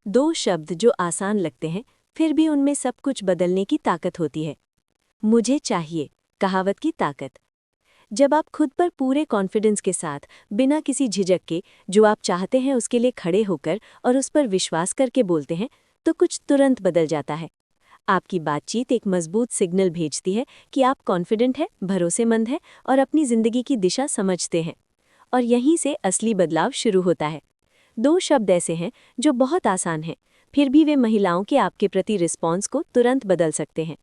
दो शब्द जो आसान लगते हैं, फिर भी उनमें सब कुछ बदलने की ताकत होती है। मुझे चाहिए, कहावत की ताकत। जब आप खुद पर पूरे कॉन्फिडेंस के साथ, बिना किसी झिझक के, जो आप चाहते हैं उसके लिए खड़े होकर और उस पर विश्वास करके बोलते हैं, तो कुछ तुरंत बदल जाता है। आपकी बातचीत एक मजबूत सिग्नल भेजती है कि आप कॉन्फिडेंट हैं, भरोसेमंद हैं और अपनी जिंदगी की दिशा समझते हैं। और यहीं से असली बदलाव शुरू होता है। दो शब्द ऐसे हैं जो बहुत आसान हैं, फिर भी वे महिलाओं के आपके प्रति रिस्पॉन्स को तुरंत बदल सकते हैं।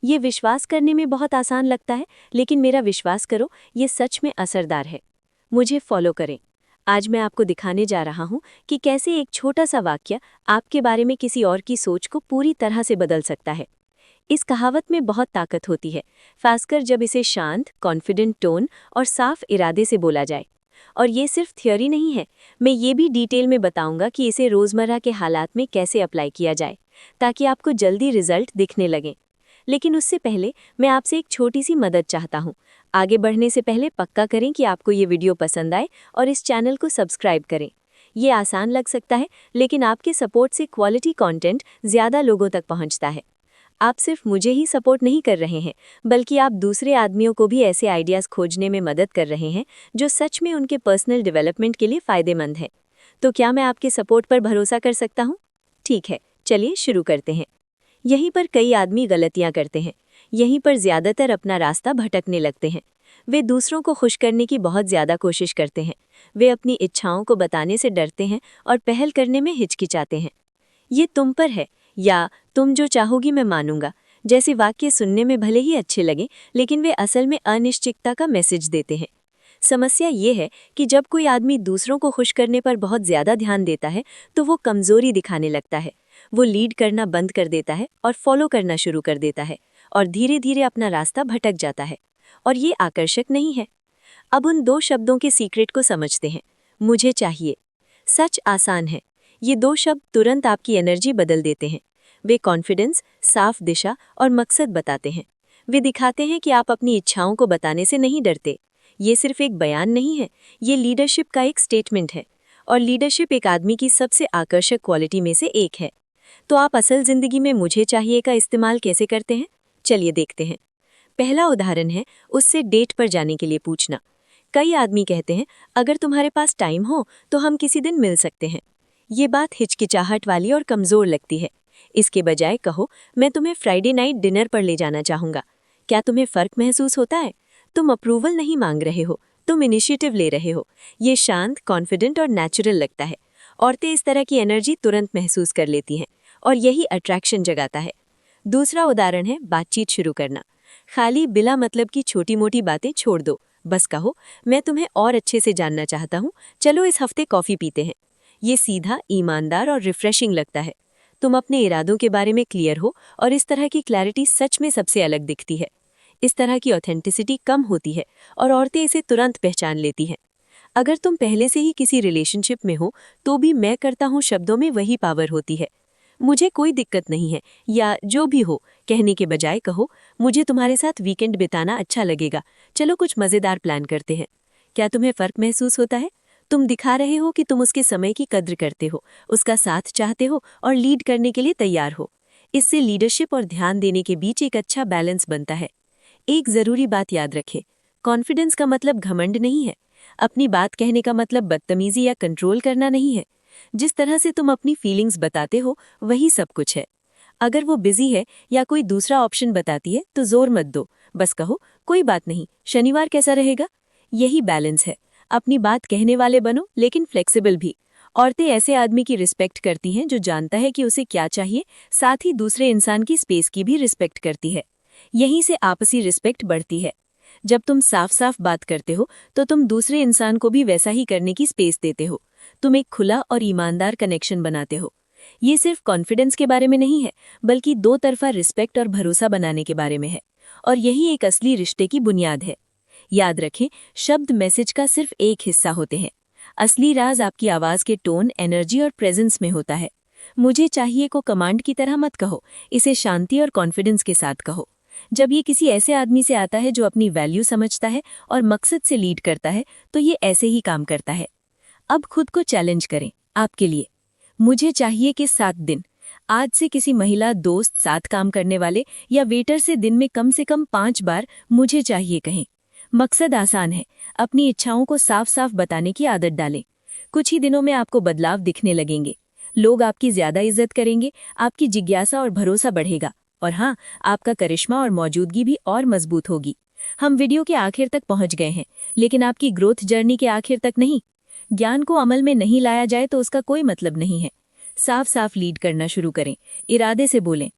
ये विश्वास करने में बहुत आसान लगता है, लेकिन मेरा विश्वास करो, ये सच में असरदार है। मुझे फॉलो करें। आज मैं आपको दिखाने जा रहा हूँ कि कैसे एक छोटा सा वाक्य आपके बारे में किसी और की सोच को पूरी तरह से बदल सकता है। इस कहावत में बहुत ताकत होती है, खासकर जब इसे शांत, कॉन्फिडेंट टोन और साफ इरादे से बोला जाए। और ये सिर्फ थ्योरी नहीं है, मैं ये भी डिटेल में बताऊंगा कि इसे रोज़मर्रा के हालात में कैसे अप्लाई किया जाए, ताकि आपको जल्दी रिजल्ट दिखने लगें। लेकिन उससे पहले मैं आपसे एक छोटी सी मदद चाहता हूँ। आगे बढ़ने से पहले पक्का करें कि आपको ये वीडियो पसंद आए और इस चैनल को सब्सक्राइब करें। ये आसान लग सकता है, लेकिन आपके सपोर्ट से क्वालिटी कंटेंट ज़्यादा लोगों तक पहुँचता है। आप सिर्फ मुझे ही सपोर्ट नहीं कर रहे हैं, बल्कि आप दूसरे आदमियों को भी ऐसे आइडियाज़ खोजने में मदद कर रहे हैं जो सच में उनके पर्सनल डेवलपमेंट के लिए फ़ायदेमंद हैं। तो क्या मैं आपके सपोर्ट पर भरोसा कर सकता हूँ? ठीक है, चलिए शुरू करते हैं। यहीं पर कई आदमी गलतियाँ करते हैं। यहीं पर ज़्यादातर अपना रास्ता भटकने लगते हैं। वे दूसरों को खुश करने की बहुत ज़्यादा कोशिश करते हैं। वे अपनी इच्छाओं को बताने से डरते हैं और पहल करने में हिचकिचाते हैं। ये तुम पर है, या तुम जो चाहोगी मैं मानूंगा, जैसे वाक्य सुनने में भले ही अच्छे लगें, लेकिन वे असल में अनिश्चितता का मैसेज देते हैं। समस्या ये है कि जब कोई आदमी दूसरों को खुश करने पर बहुत ज़्यादा ध्यान देता है, तो वो कमज़ोरी दिखाने लगता है। वो लीड करना बंद कर देता है और फॉलो करना शुरू कर देता है, और धीरे धीरे अपना रास्ता भटक जाता है। और ये आकर्षक नहीं है। अब उन दो शब्दों के सीक्रेट को समझते हैं। मुझे चाहिए। सच आसान है। ये दो शब्द तुरंत आपकी एनर्जी बदल देते हैं। वे कॉन्फिडेंस, साफ दिशा और मकसद बताते हैं। वे दिखाते हैं कि आप अपनी इच्छाओं को बताने से नहीं डरते। ये सिर्फ एक बयान नहीं है, ये लीडरशिप का एक स्टेटमेंट है। और लीडरशिप एक आदमी की सबसे आकर्षक क्वालिटी में से एक है। तो आप असल जिंदगी में मुझे चाहिए का इस्तेमाल कैसे करते हैं? चलिए देखते हैं। पहला उदाहरण है उससे डेट पर जाने के लिए पूछना। कई आदमी कहते हैं, अगर तुम्हारे पास टाइम हो तो हम किसी दिन मिल सकते हैं। ये बात हिचकिचाहट वाली और कमज़ोर लगती है। इसके बजाय कहो, मैं तुम्हें फ्राइडे नाइट डिनर पर ले जाना चाहूँगा। क्या तुम्हें फ़र्क महसूस होता है? तुम अप्रूवल नहीं मांग रहे हो, तुम इनिशिएटिव ले रहे हो। ये शांत, कॉन्फिडेंट और नेचुरल लगता है। औरतें इस तरह की एनर्जी तुरंत महसूस कर लेती हैं, और यही अट्रैक्शन जगाता है। दूसरा उदाहरण है बातचीत शुरू करना। खाली बिला मतलब की छोटी मोटी बातें छोड़ दो। बस कहो, मैं तुम्हें और अच्छे से जानना चाहता हूँ, चलो इस हफ्ते कॉफ़ी पीते हैं। ये सीधा, ईमानदार और रिफ्रेशिंग लगता है। तुम अपने इरादों के बारे में क्लियर हो, और इस तरह की क्लैरिटी सच में सबसे अलग दिखती है। इस तरह की ऑथेंटिसिटी कम होती है और औरतें इसे तुरंत पहचान लेती हैं। अगर तुम पहले से ही किसी रिलेशनशिप में हो, तो भी मैं करता हूँ शब्दों में वही पावर होती है। मुझे कोई दिक्कत नहीं है, या जो भी हो कहने के बजाय कहो, मुझे तुम्हारे साथ वीकेंड बिताना अच्छा लगेगा, चलो कुछ मज़ेदार प्लान करते हैं। क्या तुम्हें फ़र्क महसूस होता है? तुम दिखा रहे हो कि तुम उसके समय की कद्र करते हो, उसका साथ चाहते हो और लीड करने के लिए तैयार हो। इससे लीडरशिप और ध्यान देने के बीच एक अच्छा बैलेंस बनता है। एक ज़रूरी बात याद रखें, कॉन्फिडेंस का मतलब घमंड नहीं है। अपनी बात कहने का मतलब बदतमीजी या कंट्रोल करना नहीं है। जिस तरह से तुम अपनी फीलिंग्स बताते हो, वही सब कुछ है। अगर वो बिजी है या कोई दूसरा ऑप्शन बताती है, तो जोर मत दो। बस कहो, कोई बात नहीं, शनिवार कैसा रहेगा? यही बैलेंस है। अपनी बात कहने वाले बनो, लेकिन फ्लेक्सिबल भी। औरतें ऐसे आदमी की रिस्पेक्ट करती हैं जो जानता है कि उसे क्या चाहिए, साथ ही दूसरे इंसान की स्पेस की भी रिस्पेक्ट करती है। यहीं से आपसी रिस्पेक्ट बढ़ती है। जब तुम साफ साफ बात करते हो, तो तुम दूसरे इंसान को भी वैसा ही करने की स्पेस देते हो। तुम एक खुला और ईमानदार कनेक्शन बनाते हो। ये सिर्फ कॉन्फिडेंस के बारे में नहीं है, बल्कि दो तरफा रिस्पेक्ट और भरोसा बनाने के बारे में है। और यही एक असली रिश्ते की बुनियाद है। याद रखें, शब्द मैसेज का सिर्फ एक हिस्सा होते हैं। असली राज आपकी आवाज़ के टोन, एनर्जी और प्रेजेंस में होता है। मुझे चाहिए को कमांड की तरह मत कहो, इसे शांति और कॉन्फिडेंस के साथ कहो। जब ये किसी ऐसे आदमी से आता है जो अपनी वैल्यू समझता है और मकसद से लीड करता है, तो ये ऐसे ही काम करता है। अब खुद को चैलेंज करें, आपके लिए। मुझे चाहिए कि 7 दिन। आज से किसी महिला, दोस्त, साथ काम करने वाले या वेटर से दिन में कम से कम 5 बार मुझे चाहिए कहें। मकसद आसान है, अपनी इच्छाओं को साफ साफ बताने की आदत डालें। कुछ ही दिनों में आपको बदलाव दिखने लगेंगे। लोग आपकी ज्यादा इज्जत करेंगे, आपकी जिज्ञासा और भरोसा बढ़ेगा, और हाँ, आपका करिश्मा और मौजूदगी भी और मजबूत होगी। हम वीडियो के आखिर तक पहुंच गए हैं, लेकिन आपकी ग्रोथ जर्नी के आखिर तक नहीं। ज्ञान को अमल में नहीं लाया जाए तो उसका कोई मतलब नहीं है। साफ साफ लीड करना शुरू करें, इरादे से बोलें,